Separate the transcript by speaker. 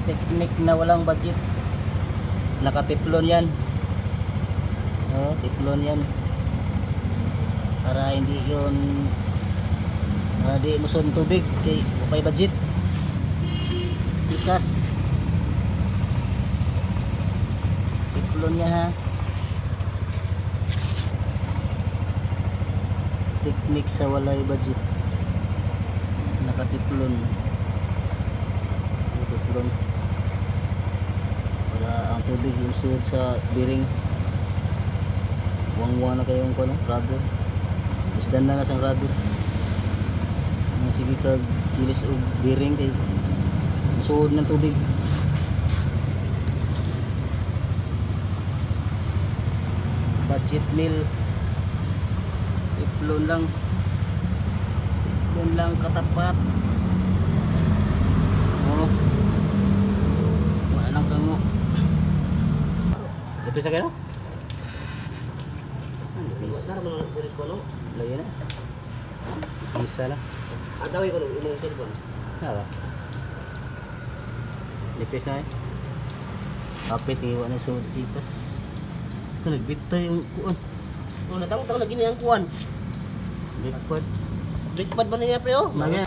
Speaker 1: Technique na walang budget. Nakatiplon yan. Oh, tiplon yan. Para hindi yun, para di muson tubig kay upay budget. Ikas. Tiplon yan ha. Technique sa walay budget. Nakatiplon. Tiplon. Para ang tubig yung suod sa bearing. Wang-wang na kayong kono, rubber. Isdan na sang rubber. Sige kag kilis og bearing kay suod ng tubig. Budget meal. Tiplon lang. Tiplon lang katapat. Oh. Wala lang kang mo. Ito sa kayo?
Speaker 2: Nara mo ng pulis ko, no?
Speaker 1: Lagi na. Isa lang.
Speaker 2: Ang tawag ko yung cellphone.
Speaker 1: Hala. Lipis na eh. Kapit iwan na suod ikas. Ito nagbitay yung kuwan.
Speaker 2: Oh, natawag lagi niya ang kuwan.
Speaker 1: Bigpad.
Speaker 2: Bigpad ba niya, pre, oh?
Speaker 1: Nangya.